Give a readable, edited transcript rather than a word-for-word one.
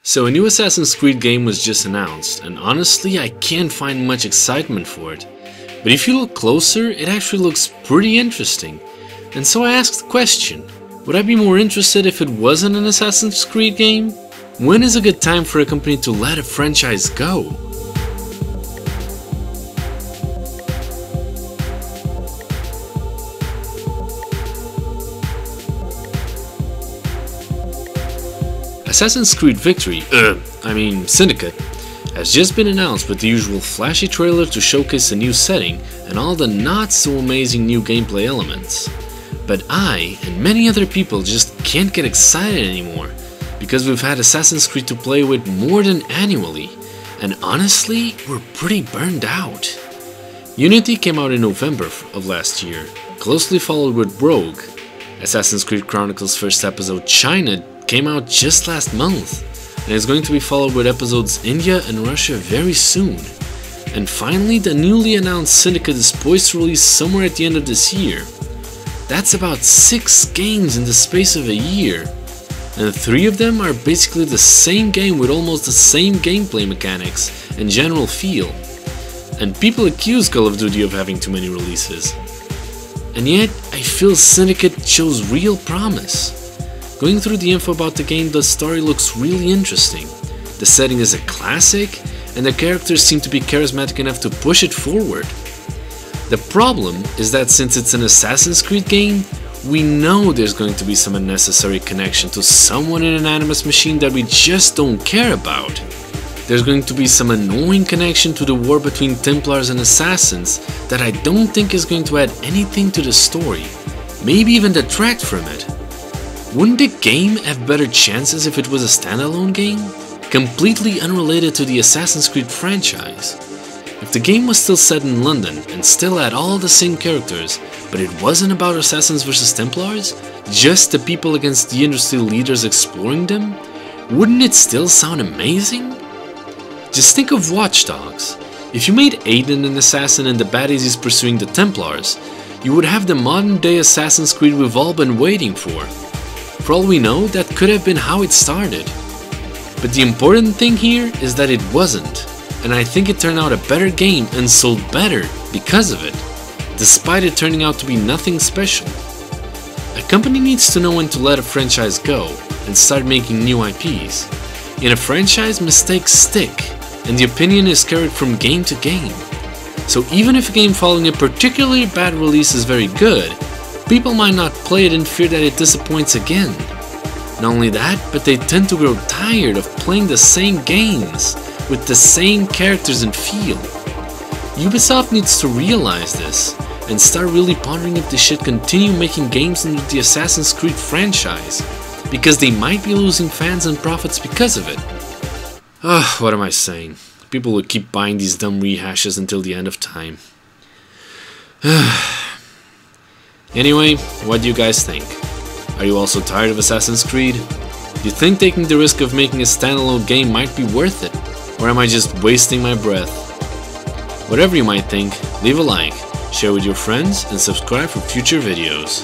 So a new Assassin's Creed game was just announced, and honestly I can't find much excitement for it. But if you look closer, it actually looks pretty interesting. And so I asked the question, would I be more interested if it wasn't an Assassin's Creed game? When is a good time for a company to let a franchise go? Assassin's Creed Syndicate, has just been announced with the usual flashy trailer to showcase a new setting and all the not so amazing new gameplay elements. But I and many other people just can't get excited anymore, because we've had Assassin's Creed to play with more than annually, and honestly, we're pretty burned out. Unity came out in November of last year, closely followed with Rogue. Assassin's Creed Chronicles' first episode, China, came out just last month, and is going to be followed with episodes India and Russia very soon. And finally, the newly announced Syndicate is poised to release somewhere at the end of this year. That's about 6 games in the space of a year, and 3 of them are basically the same game with almost the same gameplay mechanics and general feel. And people accuse Call of Duty of having too many releases. And yet, I feel Syndicate shows real promise. Going through the info about the game, the story looks really interesting. The setting is a classic, and the characters seem to be charismatic enough to push it forward. The problem is that since it's an Assassin's Creed game, we know there's going to be some unnecessary connection to someone in an animus machine that we just don't care about. There's going to be some annoying connection to the war between Templars and Assassins that I don't think is going to add anything to the story, maybe even detract from it. Wouldn't the game have better chances if it was a standalone game, completely unrelated to the Assassin's Creed franchise? If the game was still set in London and still had all the same characters, but it wasn't about Assassins vs Templars, just the people against the industry leaders exploring them, wouldn't it still sound amazing? Just think of Watch Dogs. If you made Aiden an assassin and the baddies is pursuing the Templars, you would have the modern day Assassin's Creed we've all been waiting for. For all we know, that could have been how it started. But the important thing here is that it wasn't, and I think it turned out a better game and sold better because of it, despite it turning out to be nothing special. A company needs to know when to let a franchise go and start making new IPs. In a franchise, mistakes stick, and the opinion is carried from game to game. So even if a game following a particularly bad release is very good, people might not play it in fear that it disappoints again. Not only that, but they tend to grow tired of playing the same games, with the same characters and feel. Ubisoft needs to realize this, and start really pondering if they should continue making games into the Assassin's Creed franchise, because they might be losing fans and profits because of it. What am I saying? People will keep buying these dumb rehashes until the end of time. Anyway, what do you guys think? Are you also tired of Assassin's Creed? Do you think taking the risk of making a standalone game might be worth it? Or am I just wasting my breath? Whatever you might think, leave a like, share with your friends, and subscribe for future videos.